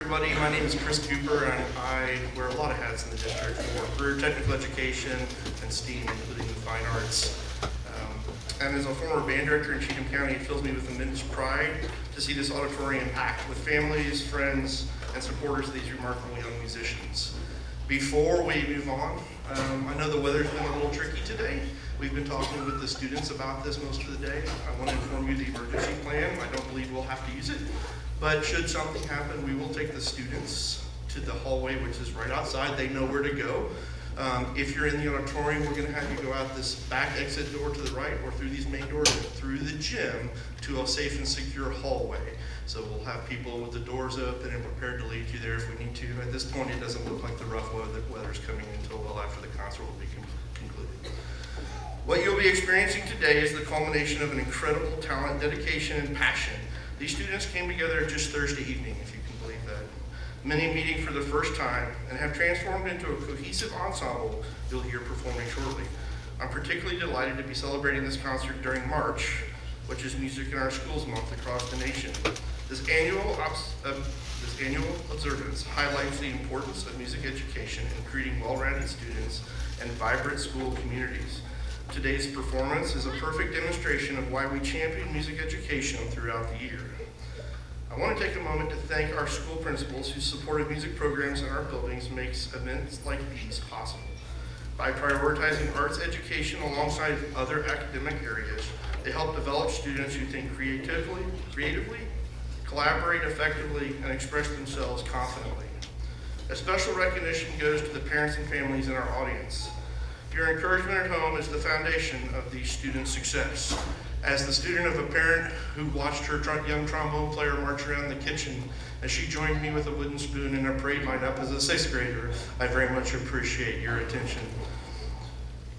Everybody, my name is Chris Cooper, and I wear a lot of hats in the district for career technical education and STEAM, including the fine arts. And as a former band director in Cheatham County, it fills me with immense pride to see this auditorium packed with families, friends, and supporters of these remarkable young musicians. Before we move on, I know the weather's been a little tricky today. We've been talking with the students about this most of the day. I want to inform you the emergency plan. I don't believe we'll have to use it, but should something happen, we will take the students to the hallway, which is right outside. They know where to go. If you're in the auditorium, we're going to have you go out this back exit door to the right or through these main doors through the gym to a safe and secure hallway. So we'll have people with the doors open and prepared to lead you there if we need to. At this point, it doesn't look like the rough weather's coming until well after the concert will be concluded. What you'll be experiencing today is the culmination of an incredible talent, dedication, and passion. These students came together just Thursday evening, if you can believe that. Many meeting for the first time and have transformed into a cohesive ensemble you'll hear performing shortly. I'm particularly delighted to be celebrating this concert during March, which is Music in Our Schools Month across the nation. This annual observance highlights the importance of music education in creating well-rounded students and vibrant school communities. Today's performance is a perfect demonstration of why we champion music education throughout the year. I want to take a moment to thank our school principals whose support of music programs in our buildings makes events like these possible. By prioritizing arts education alongside other academic areas, they help develop students who think creatively, collaborate effectively, and express themselves confidently. A special recognition goes to the parents and families in our audience. Your encouragement at home is the foundation of these students' success. As the student of a parent who watched her young trombone player march around the kitchen as she joined me with a wooden spoon in a parade lineup as a 6th grader, I very much appreciate your attention.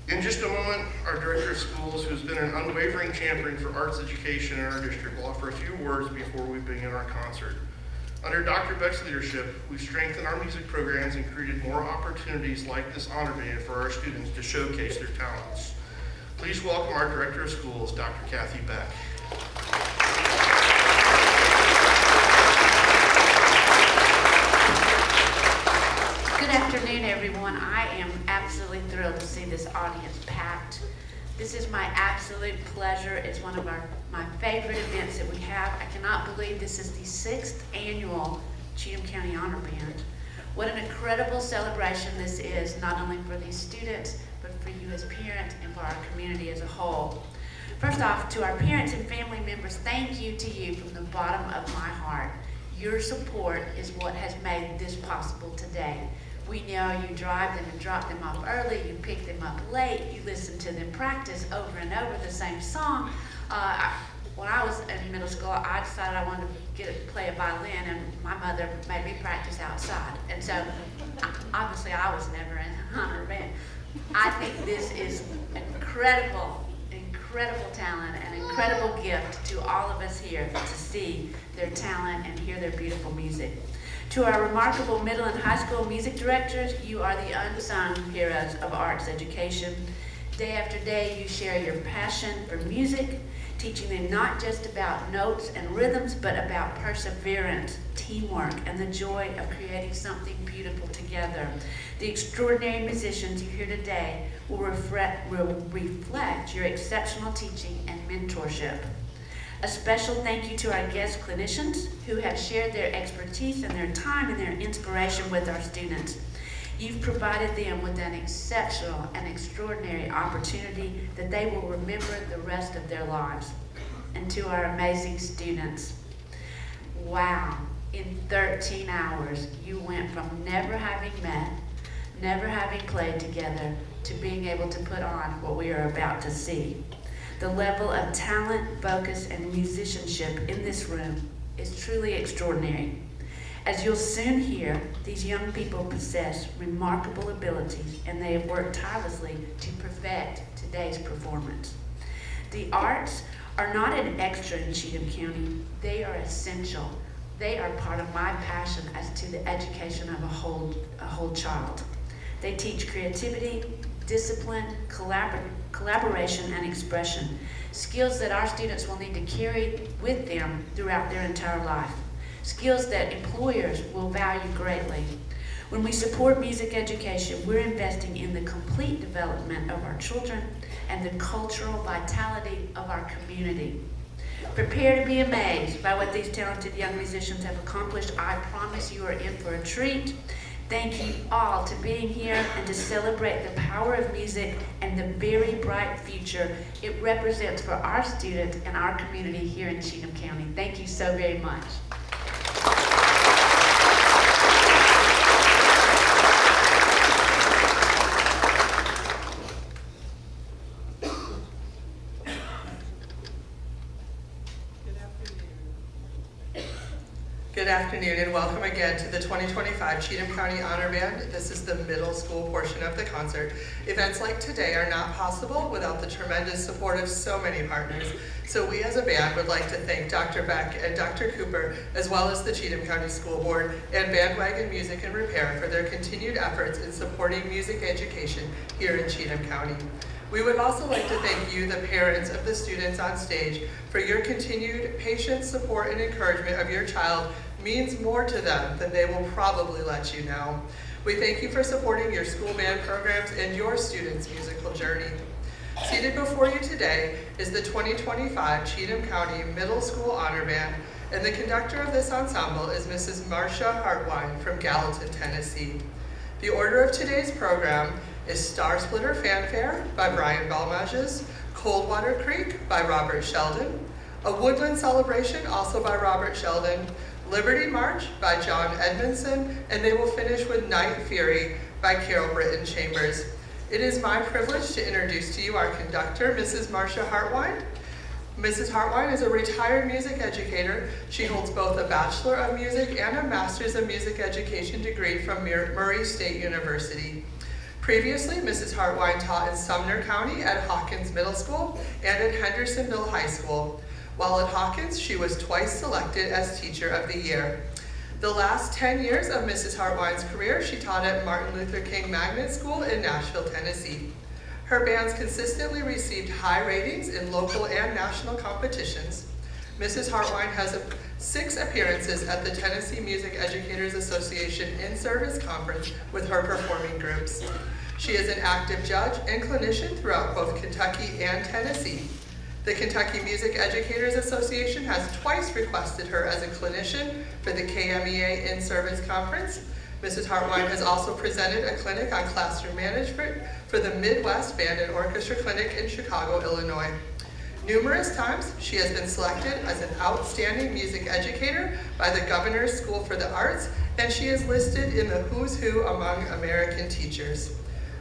In just a moment, our Director of Schools, who's been an unwavering champion for arts education in our district, will offer a few words before we begin our concert. Under Dr. Beck's leadership, we've strengthened our music programs and created more opportunities like this honor band for our students to showcase their talents. Please welcome our Director of Schools, Dr. Kathy Beck. Good afternoon, everyone. I am absolutely thrilled to see this audience packed. This is my absolute pleasure. It's one of my favorite events that we have. I cannot believe this is the 6th annual Cheatham County Honor Band. What an incredible celebration this is, not only for these students, but for you as parents and for our community as a whole. First off, to our parents and family members, thank you to you from the bottom of my heart. Your support is what has made this possible today. We know you drive them and drop them off early, you pick them up late, you listen to them practice over and over the same song. When I was in middle school, I decided I wanted to play a violin, and my mother made me practice outside. And so, obviously, I was never in honor band. I think this is incredible talent, an incredible gift to all of us here to see their talent and hear their beautiful music. To our remarkable middle and high school music directors, you are the unsung heroes of arts education. Day after day, you share your passion for music, teaching them not just about notes and rhythms, but about perseverance, teamwork, and the joy of creating something beautiful together. The extraordinary musicians you hear today will reflect your exceptional teaching and mentorship. A special thank you to our guest clinicians who have shared their expertise and their time and their inspiration with our students. You've provided them with an exceptional and extraordinary opportunity that they will remember the rest of their lives. And to our amazing students, wow, in 13 hours, you went from never having met, never having played together, to being able to put on what we are about to see. The level of talent, focus, and musicianship in this room is truly extraordinary. As you'll soon hear, these young people possess remarkable abilities, and they have worked tirelessly to perfect today's performance. The arts are not an extra in Cheatham County. They are essential. They are part of my passion as to the education of a whole child. They teach creativity, discipline, collaboration, and expression, skills that our students will need to carry with them throughout their entire life. skills that employers will value greatly. When we support music education, we're investing in the complete development of our children and the cultural vitality of our community. Prepare to be amazed by what these talented young musicians have accomplished. I promise you are in for a treat. Thank you all to being here and to celebrate the power of music and the very bright future it represents for our students and our community here in Cheatham County. Thank you so very much. Good afternoon and welcome again to the 2025 Cheatham County Honor Band. This is the middle school portion of the concert. Events like today are not possible without the tremendous support of so many partners. So we as a band would like to thank Dr. Beck and Dr. Cooper, as well as the Cheatham County School Board and Bandwagon Music and Repair for their continued efforts in supporting music education here in Cheatham County. We would also like to thank you, the parents of the students on stage, for your continued patience, support, and encouragement of your child means more to them than they will probably let you know. We thank you for supporting your school band programs and your students' musical journey. Seated before you today is the 2025 Cheatham County Middle School Honor Band, and the conductor of this ensemble is Mrs. Marsha Hartwein from Gallatin, Tennessee. The order of today's program is Star Splitter Fanfare by Brian Balmages, Coldwater Creek by Robert Sheldon, A Woodland Celebration also by Robert Sheldon, Liberty March by John Edmondson, and they will finish with Night Fury by Carol Britton Chambers. It is my privilege to introduce to you our conductor, Mrs. Marsha Hartwein. Mrs. Hartwein is a retired music educator. She holds both a Bachelor of Music and a Master's of Music Education degree from Murray State University. Previously, Mrs. Hartwein taught in Sumner County at Hawkins Middle School and at Hendersonville High School. While at Hawkins, she was twice selected as Teacher of the Year. The last 10 years of Mrs. Hartwein's career, she taught at Martin Luther King Magnet School in Nashville, Tennessee. Her bands consistently received high ratings in local and national competitions. Mrs. Hartwein has 6 appearances at the Tennessee Music Educators Association in-service conference with her performing groups. She is an active judge and clinician throughout both Kentucky and Tennessee. The Kentucky Music Educators Association has twice requested her as a clinician for the KMEA in-service conference. Mrs. Hartwein has also presented a clinic on classroom management for the Midwest Band and Orchestra Clinic in Chicago, Illinois. Numerous times, she has been selected as an outstanding music educator by the Governor's School for the Arts, and she is listed in the Who's Who among American teachers.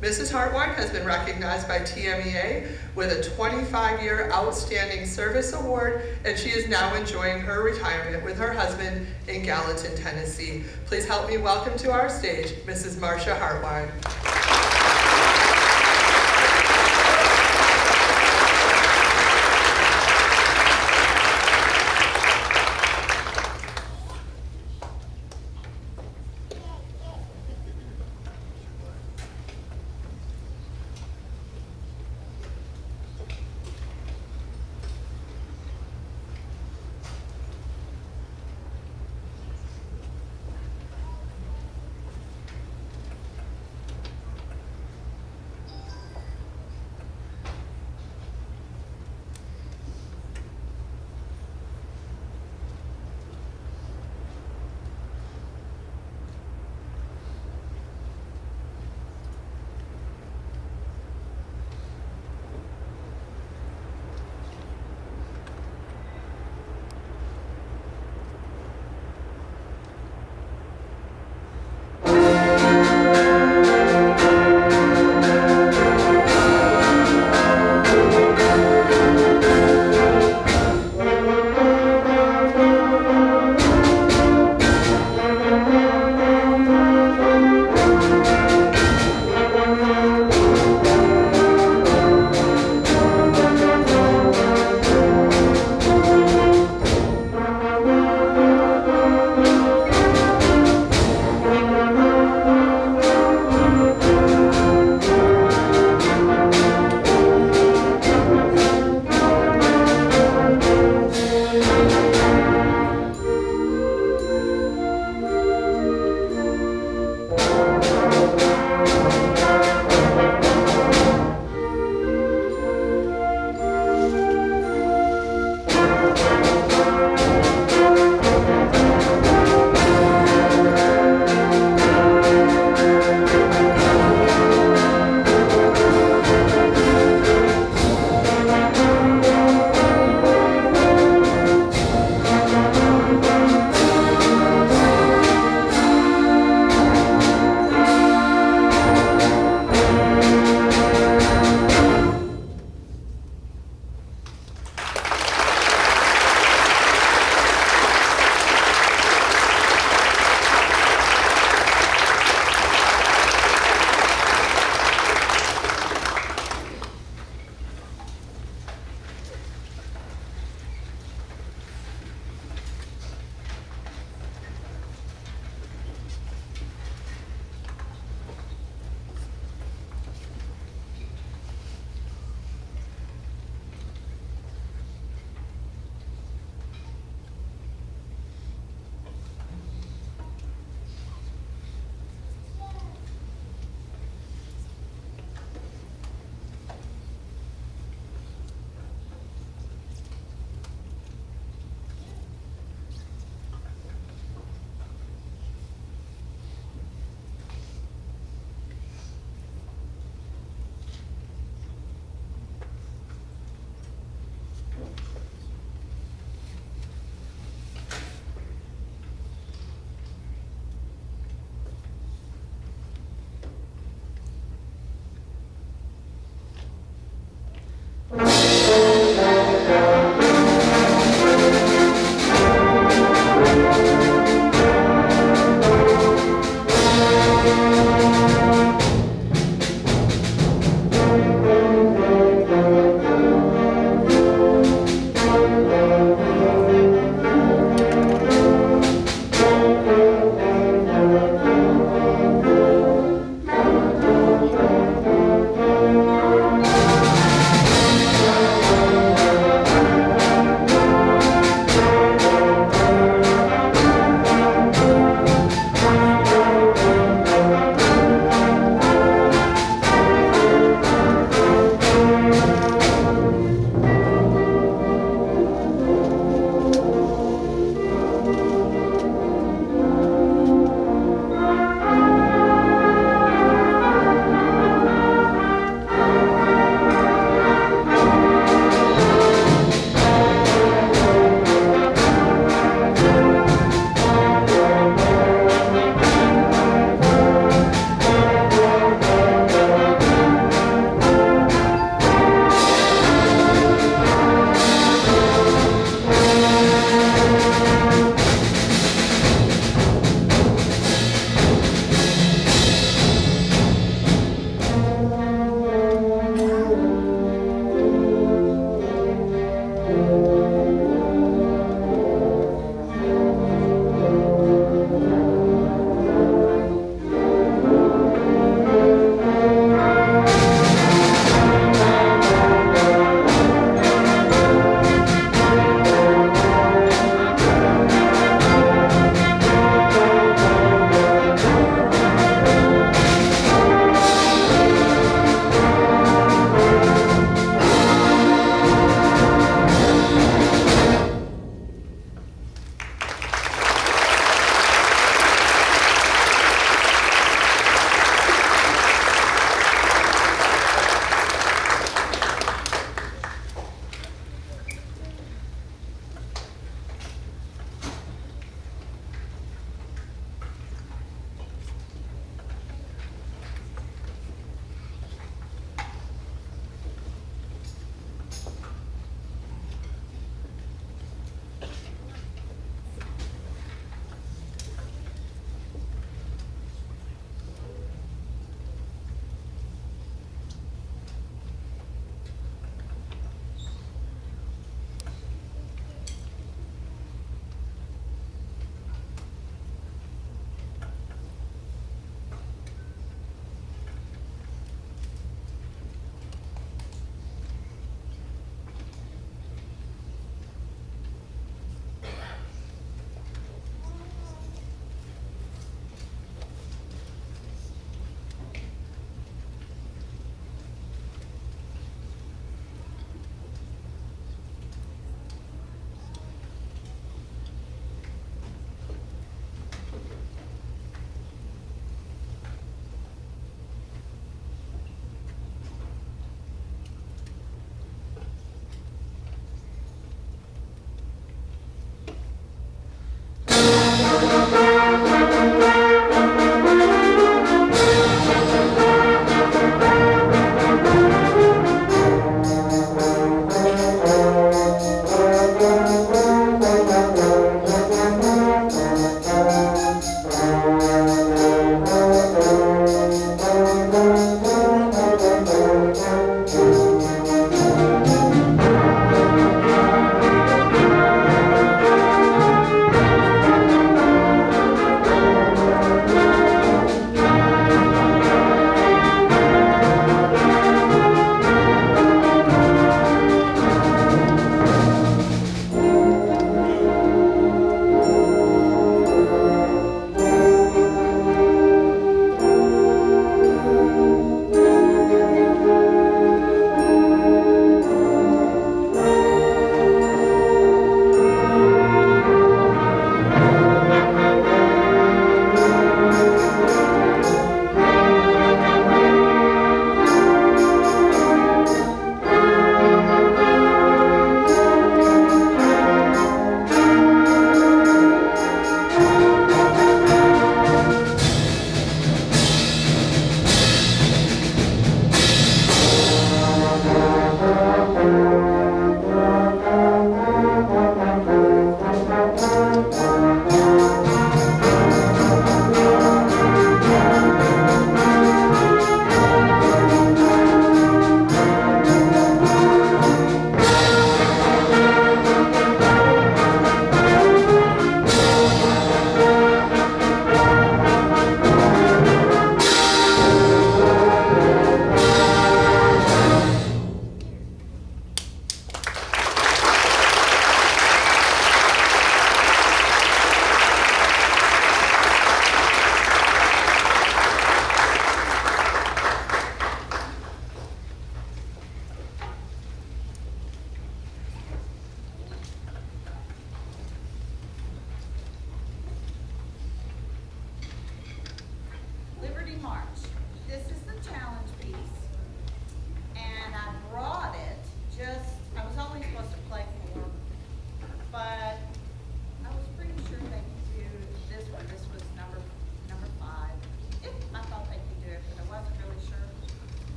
Mrs. Hartwein has been recognized by TMEA with a 25-year Outstanding Service Award, and she is now enjoying her retirement with her husband in Gallatin, Tennessee. Please help me welcome to our stage, Mrs. Marsha Hartwein.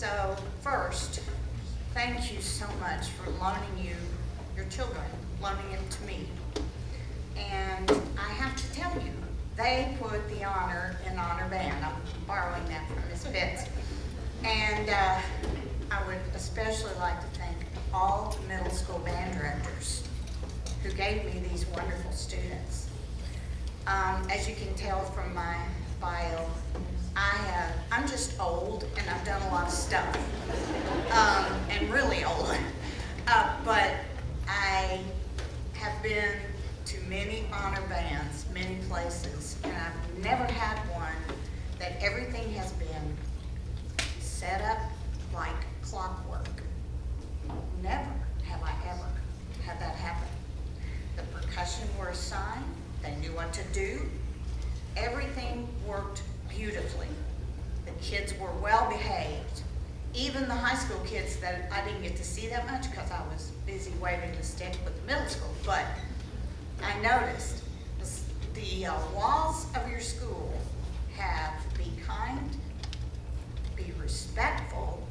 So first, thank you so much for loaning your children, loaning it to me. And I have to tell you, they put the honor in honor band. I'm borrowing that from Ms. Pitts. And I would especially like to thank all the middle school band directors who gave me these wonderful students. As you can tell from my bio, I'm just old and I've done a lot of stuff, and really old. But I have been to many honor bands, many places, and I've never had one that everything has been set up like clockwork. Never have I ever had that happen. The percussion were assigned, they knew what to do. Everything worked beautifully. The kids were well behaved. Even the high school kids that I didn't get to see that much because I was busy waving the stick with the middle school, but I noticed the walls of your school have be kind, be respectful,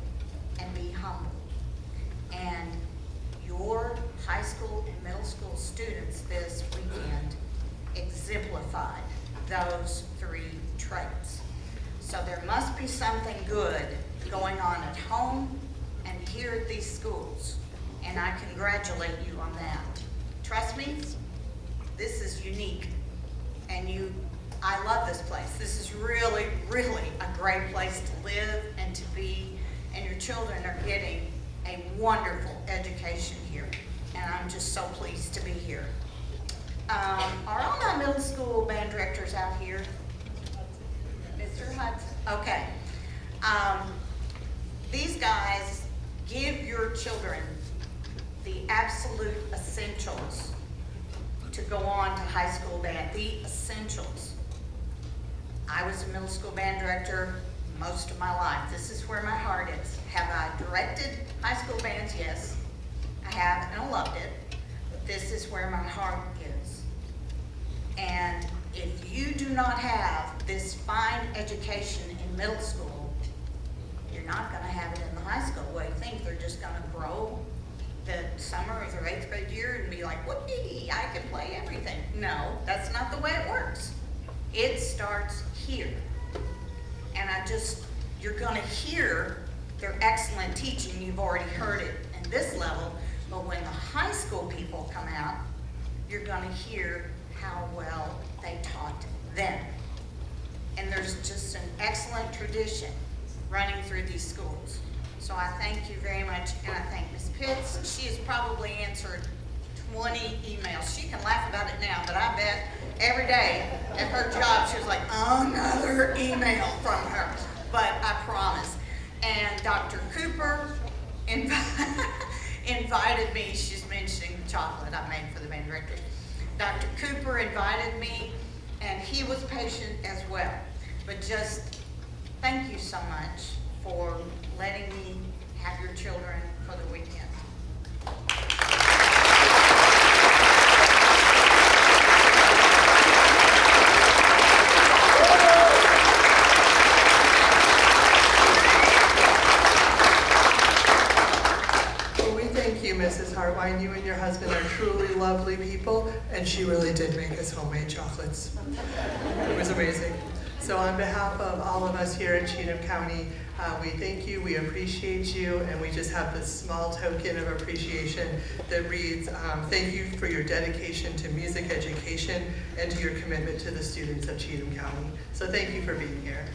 and be humble. And your high school and middle school students this weekend exemplified those three traits. So there must be something good going on at home and here at these schools. And I congratulate you on that. Trust me, this is unique. And I love this place. This is really, really a great place to live and to be. And your children are getting a wonderful education here. And I'm just so pleased to be here. Are all my middle school band directors out here? Mr. Hudson? Okay. These guys give your children the absolute essentials to go on to high school band, the essentials. I was a middle school band director most of my life. This is where my heart is. Have I directed high school bands? Yes, I have, and I loved it. But this is where my heart is. And if you do not have this fine education in middle school, you're not going to have it in the high school. Well, you think they're just going to grow the summer of their 8th grade year and be like, whoopee, I can play everything. No, that's not the way it works. It starts here. And you're going to hear their excellent teaching. You've already heard it in this level. But when the high school people come out, you're going to hear how well they taught them. And there's just an excellent tradition running through these schools. So I thank you very much, and I thank Ms. Pitts. She has probably answered 20 emails. She can laugh about it now, but I bet every day at her job she was like, another email from her. But I promise. And Dr. Cooper invited me. She's mentioning the chocolate I made for the band directors. Dr. Cooper invited me, and he was patient as well. But just thank you so much for letting me have your children for the weekend. Well, we thank you, Mrs. Hartwein. You and your husband are truly lovely people, and she really did make us homemade chocolates. It was amazing. So on behalf of all of us here in Cheatham County, we thank you, we appreciate you, and we just have this small token of appreciation that reads, thank you for your dedication to music education and to your commitment to the students of Cheatham County. So thank you for being here.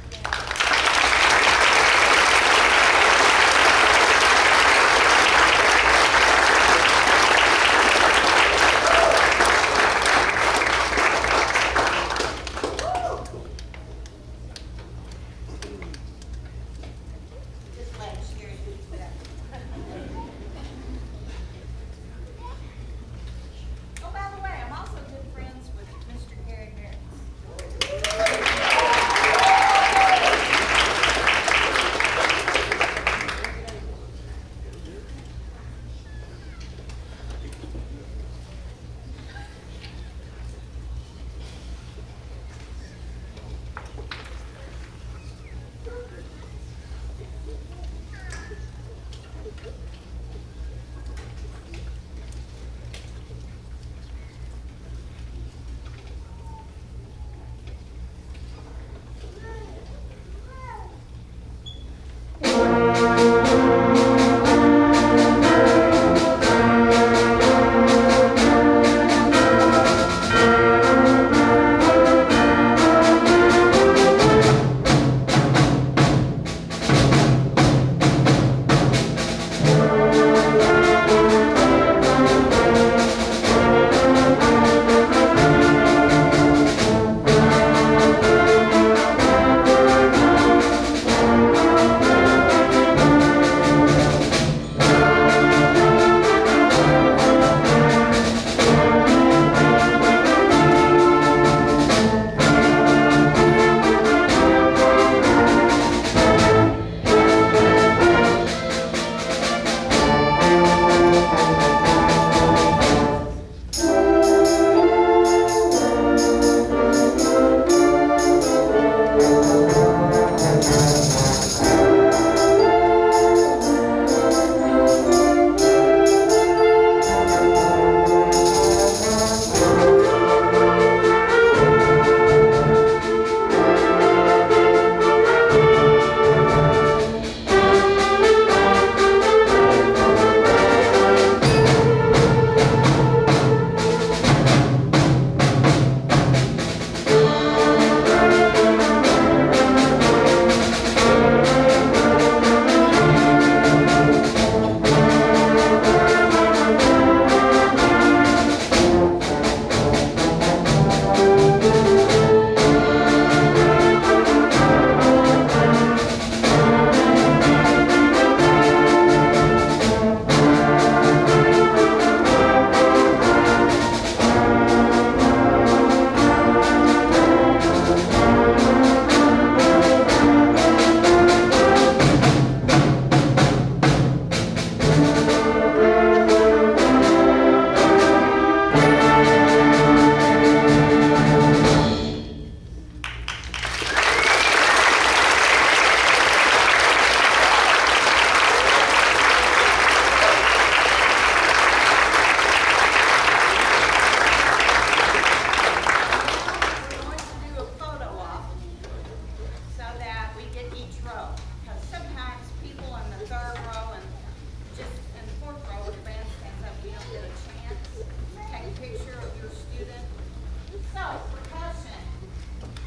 percussion.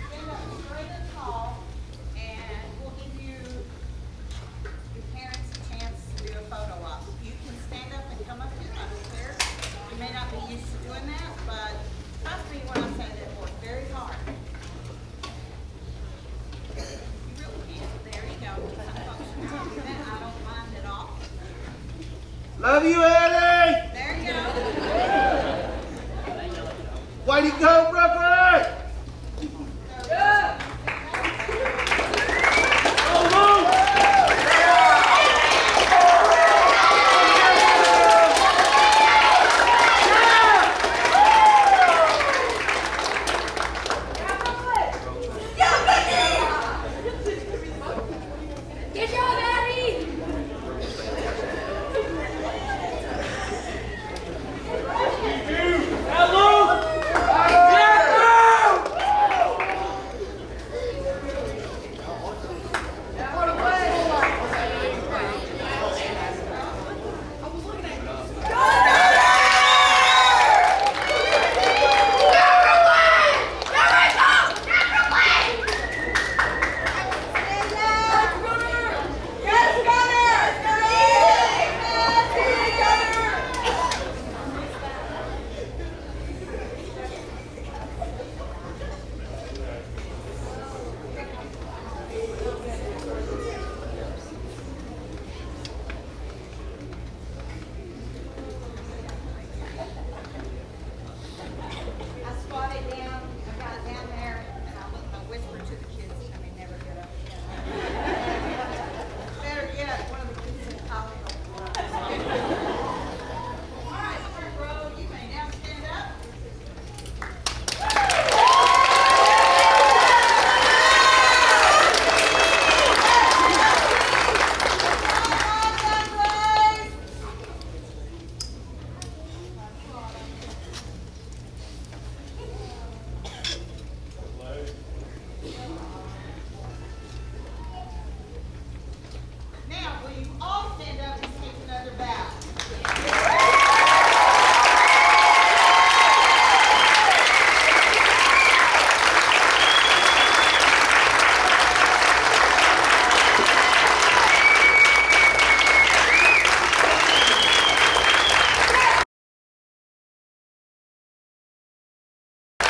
Stand up straight and tall, and we'll give you, your parents, a chance to do a photo op. You can stand up and come up here, I don't care. You may not be used to doing that, but trust me when I say that, work very hard. You really can. There you go. I don't mind at all. Love you, Eddie! There you go. Way to go, brother!